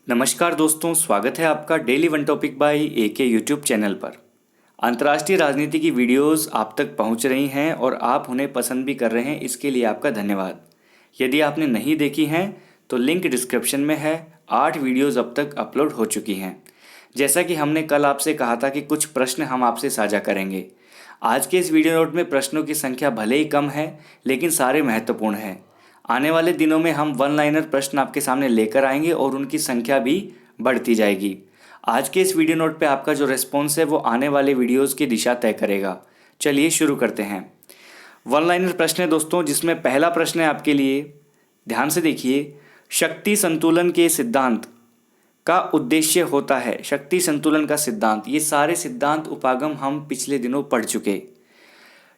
नमस्कार दोस्तों, स्वागत है आपका daily one topic by AK YouTube channel पर। अंतर्राष्ट्रीय राजनीति की वीडियोस आप तक पहुंच रही हैं और आप उन्हें पसंद भी कर रहे हैं, इसके लिए आपका धन्यवाद। यदि आपने नहीं देखी हैं तो लिंक डिस्क्रिप्शन में है। 8 वीडियोस अब तक अपलोड हो चुकी हैं। जैसा कि हमने कल आपसे कहा था कि कुछ प्रश्न हम आपसे साझा करेंगे। आज के इस वीडियो नोट में प्रश्नों की संख्या भले ही कम है, लेकिन सारे महत्वपूर्ण हैं। आने वाले दिनों में हम वन लाइनर प्रश्न आपके सामने लेकर आएंगे और उनकी संख्या भी बढ़ती जाएगी। आज के इस वीडियो नोट पे आपका जो रेस्पॉन्स है वो आने वाले वीडियोस की दिशा तय करेगा। चलिए शुरू करते हैं। वन लाइनर प्रश्न है दोस्तों, जिसमें पहला प्रश्न है आपके लिए। ध्यान से देखिए। शक्ति संतुलन के सिद्धांत का उद्देश्य होता है। शक्ति संतुलन का सिद्धांत, ये सारे सिद्धांत उपागम हम पिछले दिनों पढ़ चुके।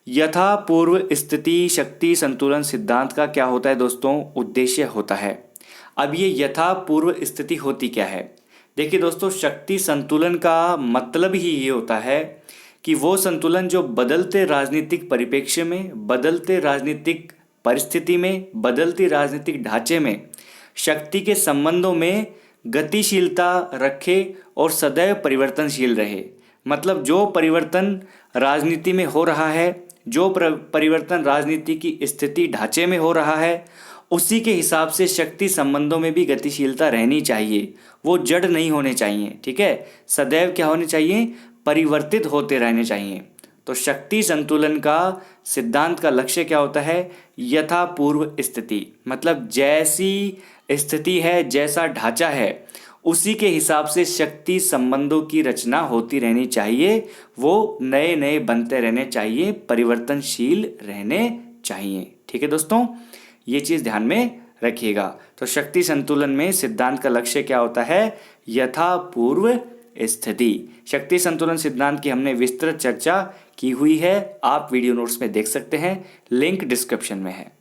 यथा पूर्व स्थिति शक्ति संतुलन सिद्धांत का क्या होता है दोस्तों? उद्देश्य होता है। अब ये यथा पूर्व स्थिति होती क्या है? देखिए दोस्तों, शक्ति संतुलन का मतलब ही ये होता है कि वो संतुलन जो बदलते राजनीतिक परिप्रेक्ष्य में, बदलते राजनीतिक परिस्थिति में, बदलते राजनीतिक ढांचे में शक्ति के संबंधों में गतिशीलता रखे और सदैव परिवर्तनशील रहे। मतलब जो परिवर्तन राजनीति में हो रहा है, जो परिवर्तन राजनीति की स्थिति ढांचे में हो रहा है, उसी के हिसाब से शक्ति संबंधों में भी गतिशीलता रहनी चाहिए। वो जड़ नहीं होने चाहिए, ठीक है। सदैव क्या होने चाहिए? परिवर्तित होते रहने चाहिए। तो शक्ति संतुलन का सिद्धांत का लक्ष्य क्या होता है? यथा पूर्व स्थिति, मतलब जैसी स्थिति है, जैसा ढांचा है, उसी के हिसाब से शक्ति संबंधों की रचना होती रहनी चाहिए। वो नए नए बनते रहने चाहिए, परिवर्तनशील रहने चाहिए। ठीक है दोस्तों, ये चीज़ ध्यान में रखिएगा। तो शक्ति संतुलन में सिद्धांत का लक्ष्य क्या होता है? यथा पूर्व स्थिति। शक्ति संतुलन सिद्धांत की हमने विस्तृत चर्चा की हुई है, आप वीडियो नोट्स में देख सकते हैं, लिंक डिस्क्रिप्शन में है।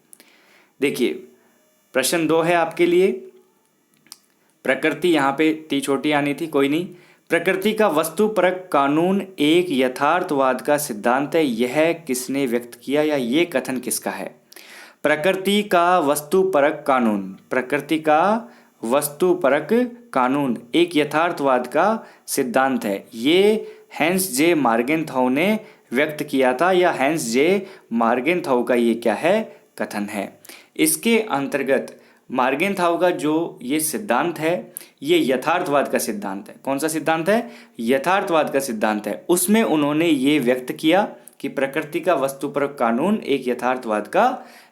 देखिए, प्रश्न 2 है आपके लिए। प्रकृति, यहाँ पे टी छोटी आनी थी, कोई नहीं। प्रकृति का वस्तुपरक कानून एक यथार्थवाद का सिद्धांत है, यह किसने व्यक्त किया या ये कथन किसका है? प्रकृति का वस्तुपरक कानून, प्रकृति का वस्तुपरक कानून एक यथार्थवाद का सिद्धांत है, ये हैंस जे मार्गेनथाउ ने व्यक्त किया था, या हैंस जे मार्गेनथाउ का ये क्या है? कथन है। इसके अंतर्गत मार्गेनथाउ का जो ये सिद्धांत है, ये यथार्थवाद का सिद्धांत है। कौन सा सिद्धांत है? यथार्थवाद का सिद्धांत है। उसमें उन्होंने ये व्यक्त किया कि प्रकृति का वस्तुपरक कानून एक यथार्थवाद का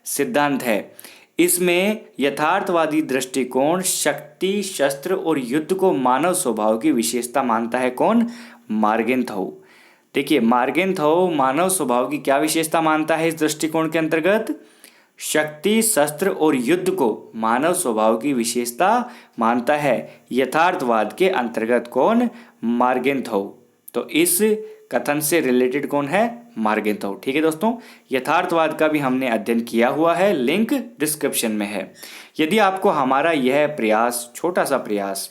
सिद्धांत है। इसमें यथार्थवादी दृष्टिकोण शक्ति, शस्त्र और युद्ध को मानव स्वभाव की विशेषता मानता है। कौन? मार्गेनथाउ। देखिए, मार्गेनथाउ मानव स्वभाव की क्या विशेषता मानता है? इस दृष्टिकोण के अंतर्गत शक्ति, शस्त्र और युद्ध को मानव स्वभाव की विशेषता मानता है यथार्थवाद के अंतर्गत। कौन? मार्गेनथाउ। तो इस कथन से रिलेटेड कौन है? मार्गेनथाउ। ठीक है दोस्तों, यथार्थवाद का भी हमने अध्ययन किया हुआ है, लिंक डिस्क्रिप्शन में है। यदि आपको हमारा यह प्रयास, छोटा सा प्रयास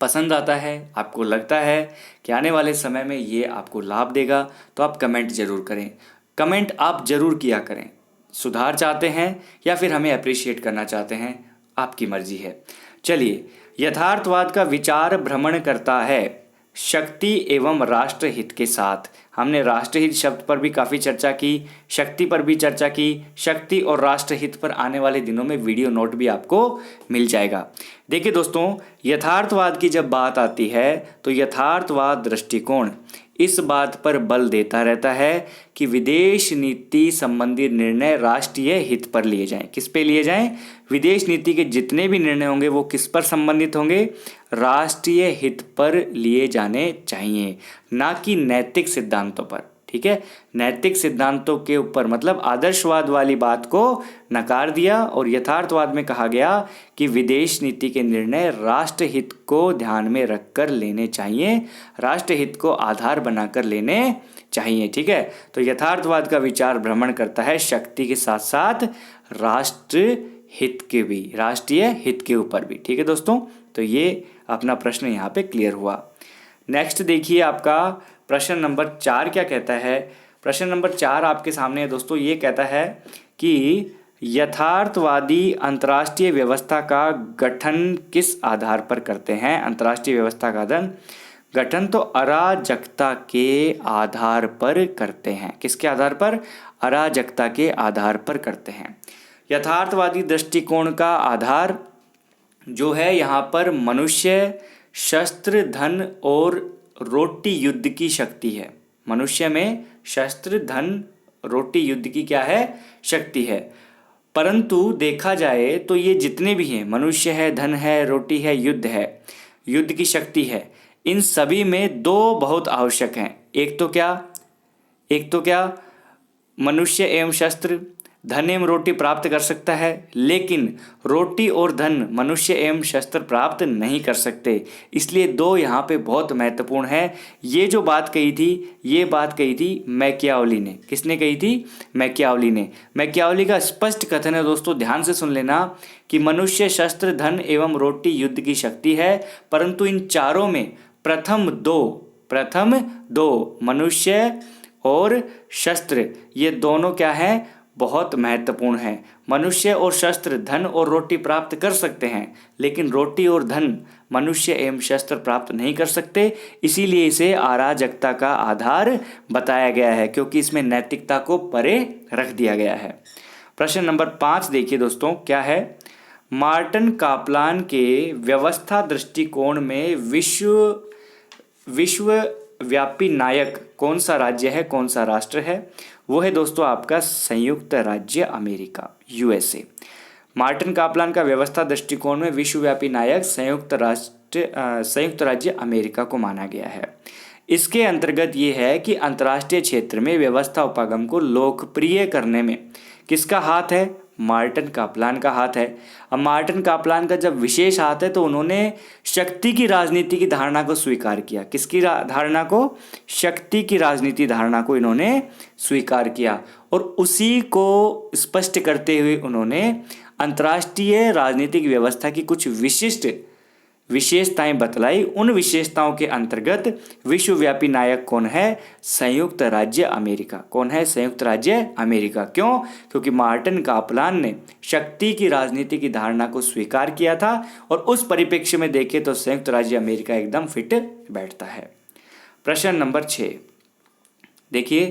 पसंद आता है, आपको लगता है कि आने वाले समय में ये आपको लाभ देगा, तो आप कमेंट जरूर करें। कमेंट आप जरूर किया करें। सुधार चाहते हैं या फिर हमें अप्रिशिएट करना चाहते हैं, आपकी मर्जी है। चलिए, यथार्थवाद का विचार भ्रमण करता है शक्ति एवं राष्ट्रहित के साथ। हमने राष्ट्रहित शब्द पर भी काफ़ी चर्चा की, शक्ति पर भी चर्चा की। शक्ति और राष्ट्रहित पर आने वाले दिनों में वीडियो नोट भी आपको मिल जाएगा। देखिए दोस्तों, यथार्थवाद की जब बात आती है तो यथार्थवाद दृष्टिकोण इस बात पर बल देता रहता है कि विदेश नीति संबंधी निर्णय राष्ट्रीय हित पर लिए जाएं। किस पे लिए जाएं? विदेश नीति के जितने भी निर्णय होंगे वो किस पर संबंधित होंगे? राष्ट्रीय हित पर लिए जाने चाहिए, ना कि नैतिक सिद्धांतों पर। ठीक है, नैतिक सिद्धांतों के ऊपर, मतलब आदर्शवाद वाली बात को नकार दिया और यथार्थवाद में कहा गया कि विदेश नीति के निर्णय राष्ट्रहित को ध्यान में रखकर लेने चाहिए, राष्ट्रहित को आधार बनाकर लेने चाहिए। ठीक है, तो यथार्थवाद का विचार भ्रमण करता है शक्ति के साथ साथ राष्ट्र हित के भी, राष्ट्रीय हित के ऊपर भी। ठीक है दोस्तों, तो ये अपना प्रश्न यहाँ पे क्लियर हुआ। नेक्स्ट देखिए, आपका प्रश्न नंबर 4 क्या कहता है? प्रश्न नंबर 4 आपके सामने है दोस्तों। ये कहता है कि यथार्थवादी अंतर्राष्ट्रीय व्यवस्था का गठन किस आधार पर करते हैं? अंतर्राष्ट्रीय व्यवस्था का गठन तो अराजकता के आधार पर करते हैं। किसके आधार पर? अराजकता के आधार पर करते हैं। यथार्थवादी दृष्टिकोण का आधार जो है यहाँ पर मनुष्य, शस्त्र, धन और रोटी युद्ध की शक्ति है। मनुष्य में शस्त्र, धन, रोटी युद्ध की क्या है? शक्ति है। परंतु देखा जाए तो ये जितने भी हैं, मनुष्य है, धन है, रोटी है, युद्ध है, युद्ध की शक्ति है, इन सभी में दो बहुत आवश्यक हैं। एक तो क्या मनुष्य एवं शस्त्र, धन एवं रोटी प्राप्त कर सकता है, लेकिन रोटी और धन मनुष्य एवं शस्त्र प्राप्त नहीं कर सकते। इसलिए दो यहाँ पे बहुत महत्वपूर्ण है। ये जो बात कही थी मैकियावली ने। किसने कही थी? मैकियावली ने। मैकियावली का स्पष्ट कथन है दोस्तों, ध्यान से सुन लेना, कि मनुष्य, शस्त्र, धन एवं रोटी युद्ध की शक्ति है, परंतु इन चारों में प्रथम दो मनुष्य और शस्त्र, ये दोनों क्या है? बहुत महत्वपूर्ण है। मनुष्य और शस्त्र धन और रोटी प्राप्त कर सकते हैं, लेकिन रोटी और धन मनुष्य एवं शस्त्र प्राप्त नहीं कर सकते। इसीलिए इसे अराजकता का आधार बताया गया है, क्योंकि इसमें नैतिकता को परे रख दिया गया है। प्रश्न नंबर 5 देखिए दोस्तों, क्या है? मार्टिन कापलान के व्यवस्था दृष्टिकोण में विश्वव्यापी नायक कौन सा राज्य है, कौन सा राष्ट्र है? वो है दोस्तों आपका संयुक्त राज्य अमेरिका, यूएसए। मार्टिन कापलान का व्यवस्था दृष्टिकोण में विश्वव्यापी नायक संयुक्त राज्य अमेरिका को माना गया है। इसके अंतर्गत ये है कि अंतर्राष्ट्रीय क्षेत्र में व्यवस्था उपागम को लोकप्रिय करने में किसका हाथ है? मार्टिन कापलान का हाथ है। अब मार्टिन कापलान का जब विशेष हाथ है तो उन्होंने शक्ति की राजनीति की धारणा को स्वीकार किया। किसकी धारणा को? शक्ति की राजनीति धारणा को इन्होंने स्वीकार किया, और उसी को स्पष्ट करते हुए उन्होंने अंतर्राष्ट्रीय राजनीतिक व्यवस्था की कुछ विशिष्ट विशेषताएं बतलाई। उन विशेषताओं के अंतर्गत विश्वव्यापी नायक कौन है? संयुक्त राज्य अमेरिका। कौन है? संयुक्त राज्य अमेरिका। क्यों? क्योंकि मार्टिन कापलान ने शक्ति की राजनीति की धारणा को स्वीकार किया था, और उस परिप्रेक्ष्य में देखें तो संयुक्त राज्य अमेरिका एकदम फिट बैठता है। प्रश्न नंबर 6 देखिए,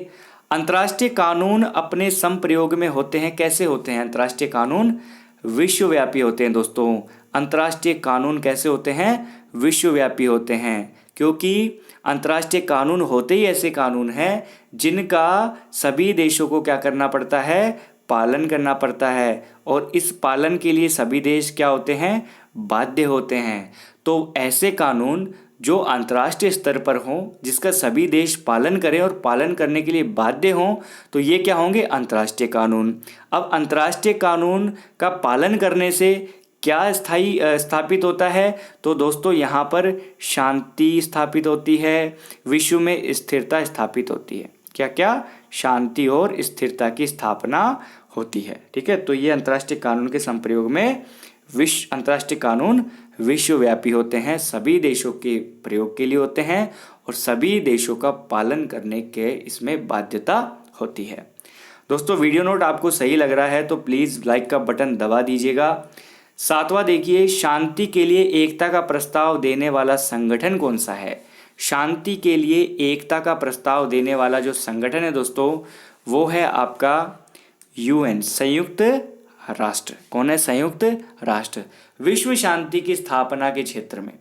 अंतर्राष्ट्रीय कानून अपने संप्रयोग में होते हैं। कैसे होते हैं? अंतर्राष्ट्रीय कानून विश्वव्यापी होते हैं दोस्तों। अंतर्राष्ट्रीय कानून कैसे होते हैं? विश्वव्यापी होते हैं, क्योंकि अंतर्राष्ट्रीय कानून होते ही ऐसे कानून हैं जिनका सभी देशों को क्या करना पड़ता है? पालन करना पड़ता है, और इस पालन के लिए सभी देश क्या होते हैं? बाध्य होते हैं। तो ऐसे कानून जो अंतर्राष्ट्रीय स्तर पर हों, जिसका सभी देश पालन करें और पालन करने के लिए बाध्य हों, तो ये क्या होंगे? अंतर्राष्ट्रीय कानून। अब अंतर्राष्ट्रीय कानून का पालन करने से क्या स्थापित होता है? तो दोस्तों यहाँ पर शांति स्थापित होती है, विश्व में स्थिरता स्थापित होती है। क्या क्या? शांति और स्थिरता की स्थापना होती है। ठीक है, तो ये अंतर्राष्ट्रीय कानून के संप्रयोग में अंतर्राष्ट्रीय कानून विश्वव्यापी होते हैं, सभी देशों के प्रयोग के लिए होते हैं, और सभी देशों का पालन करने के इसमें बाध्यता होती है। दोस्तों वीडियो नोट आपको सही लग रहा है तो प्लीज़ लाइक का बटन दबा दीजिएगा। 7वां देखिए, शांति के लिए एकता का प्रस्ताव देने वाला संगठन कौन सा है? शांति के लिए एकता का प्रस्ताव देने वाला जो संगठन है दोस्तों, वो है आपका यूएन, संयुक्त राष्ट्र। कौन है? संयुक्त राष्ट्र। विश्व शांति की स्थापना के क्षेत्र में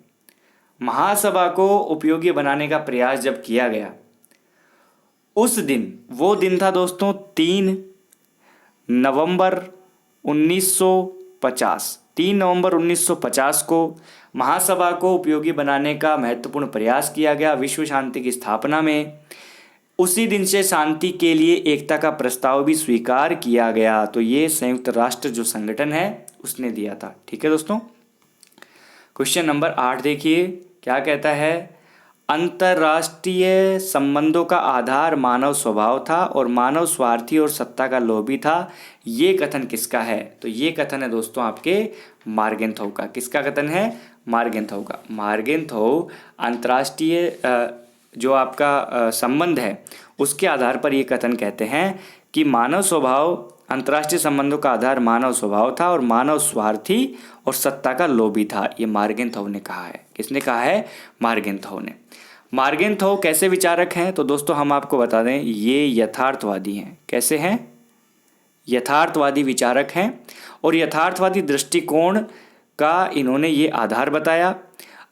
महासभा को उपयोगी बनाने का प्रयास जब किया गया, उस दिन, वो दिन था दोस्तों 3 नवंबर 1950। 3 नवंबर 1950 को महासभा को उपयोगी बनाने का महत्वपूर्ण प्रयास किया गया विश्व शांति की स्थापना में। उसी दिन से शांति के लिए एकता का प्रस्ताव भी स्वीकार किया गया। तो ये संयुक्त राष्ट्र जो संगठन है उसने दिया था। ठीक है दोस्तों, क्वेश्चन नंबर 8 देखिए, क्या कहता है? अंतर्राष्ट्रीय संबंधों का आधार मानव स्वभाव था और मानव स्वार्थी और सत्ता का लोभी था। ये कथन किसका है? तो ये कथन है दोस्तों आपके मार्गेनथाउ का। किसका कथन है? मार्गेनथाउ का। मार्गेनथाउ अंतर्राष्ट्रीय जो आपका संबंध है उसके आधार पर ये कथन कहते हैं कि मानव स्वभाव अंतर्राष्ट्रीय संबंधों का आधार मानव स्वभाव था और मानव स्वार्थी और सत्ता का लोभी था। ये मार्गेनथाउ ने कहा है। किसने कहा है? मार्गेनथाउ ने। मार्गेनथाउ कैसे विचारक हैं? तो दोस्तों हम आपको बता दें, ये यथार्थवादी हैं। कैसे हैं? यथार्थवादी विचारक हैं और यथार्थवादी दृष्टिकोण का इन्होंने ये आधार बताया।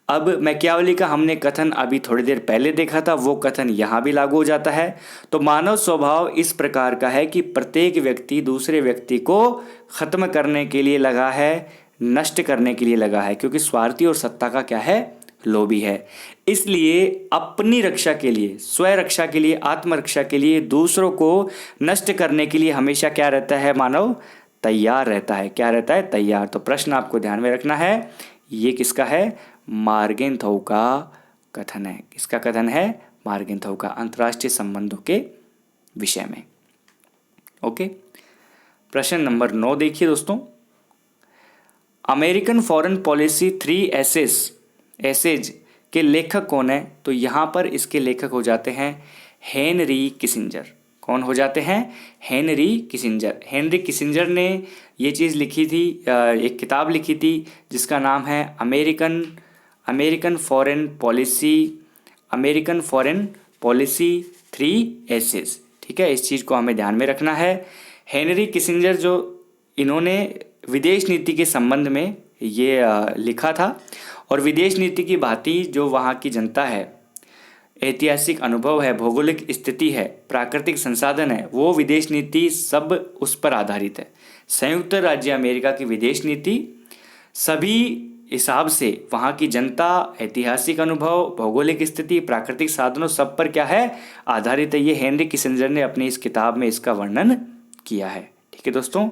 अब मैकियावेली का हमने कथन अभी थोड़ी देर पहले देखा था, वो कथन यहाँ भी लागू हो जाता है। तो मानव स्वभाव इस प्रकार का है कि प्रत्येक व्यक्ति दूसरे व्यक्ति को खत्म करने के लिए लगा है, नष्ट करने के लिए लगा है, क्योंकि स्वार्थी और सत्ता का क्या है? लोभी है। इसलिए अपनी रक्षा के लिए, स्वयं रक्षा के लिए, आत्मरक्षा के लिए, दूसरों को नष्ट करने के लिए हमेशा क्या रहता है? मानव तैयार रहता है। क्या रहता है? तैयार। तो प्रश्न आपको ध्यान में रखना है, ये किसका है? मार्गेनथाउ का कथन है। किसका कथन है? मार्गेनथाउ का, अंतर्राष्ट्रीय संबंधों के विषय में। ओके, प्रश्न नंबर 9 देखिए दोस्तों। अमेरिकन फॉरेन पॉलिसी 3 एसेज के लेखक कौन है? तो यहाँ पर इसके लेखक हो जाते हैं हेनरी किसिंजर। कौन हो जाते हैं? Henry Kissinger. हेनरी किसिंजर ने ये चीज़ लिखी थी, एक किताब लिखी थी जिसका नाम है अमेरिकन फॉरेन पॉलिसी 3 एसेज। ठीक है, इस चीज़ को हमें ध्यान में रखना है। हेनरी किसिंजर जो इन्होंने विदेश नीति के संबंध में ये लिखा था, और विदेश नीति की भांति जो वहाँ की जनता है, ऐतिहासिक अनुभव है, भौगोलिक स्थिति है, प्राकृतिक संसाधन है, वो विदेश नीति सब उस पर आधारित है। संयुक्त राज्य अमेरिका की विदेश नीति सभी हिसाब से वहाँ की जनता, ऐतिहासिक अनुभव, भौगोलिक स्थिति, प्राकृतिक साधनों सब पर क्या है? आधारित है। ये हेनरी किसिंजर ने अपनी इस किताब में इसका वर्णन किया है। ठीक है दोस्तों,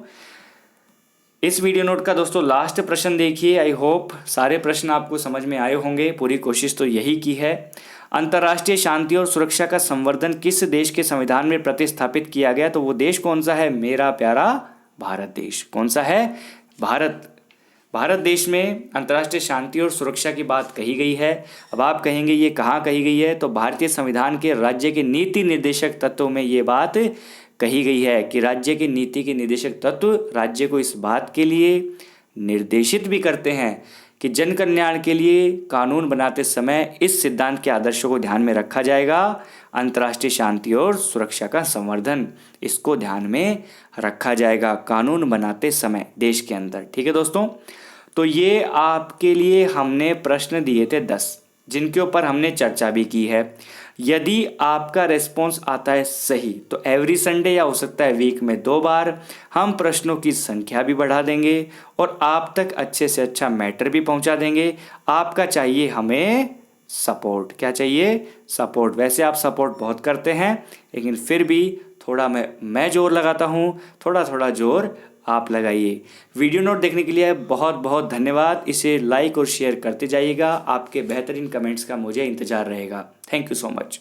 इस वीडियो नोट का दोस्तों लास्ट प्रश्न देखिए। आई होप सारे प्रश्न आपको समझ में आए होंगे, पूरी कोशिश तो यही की है। अंतर्राष्ट्रीय शांति और सुरक्षा का संवर्धन किस देश के संविधान में प्रतिस्थापित किया गया? तो वो देश कौन सा है? मेरा प्यारा भारत देश। कौन सा है? भारत देश में अंतर्राष्ट्रीय शांति और सुरक्षा की बात कही गई है। अब आप कहेंगे ये कहाँ कही गई है? तो भारतीय संविधान के राज्य के नीति निर्देशक तत्वों में ये बात कही गई है कि राज्य के नीति के निर्देशक तत्व राज्य को इस बात के लिए निर्देशित भी करते हैं कि जन कल्याण के लिए कानून बनाते समय इस सिद्धांत के आदर्शों को ध्यान में रखा जाएगा। अंतर्राष्ट्रीय शांति और सुरक्षा का संवर्धन, इसको ध्यान में रखा जाएगा कानून बनाते समय देश के अंदर। ठीक है दोस्तों, तो ये आपके लिए हमने प्रश्न दिए थे 10, जिनके ऊपर हमने चर्चा भी की है। यदि आपका रेस्पॉन्स आता है सही तो एवरी संडे या हो सकता है वीक में 2 बार हम प्रश्नों की संख्या भी बढ़ा देंगे और आप तक अच्छे से अच्छा मैटर भी पहुंचा देंगे। आपका चाहिए हमें सपोर्ट। क्या चाहिए? सपोर्ट। वैसे आप सपोर्ट बहुत करते हैं, लेकिन फिर भी थोड़ा मैं जोर लगाता हूँ, थोड़ा जोर आप लगाइए। वीडियो नोट देखने के लिए बहुत बहुत धन्यवाद। इसे लाइक और शेयर करते जाइएगा। आपके बेहतरीन कमेंट्स का मुझे इंतज़ार रहेगा। Thank you so much.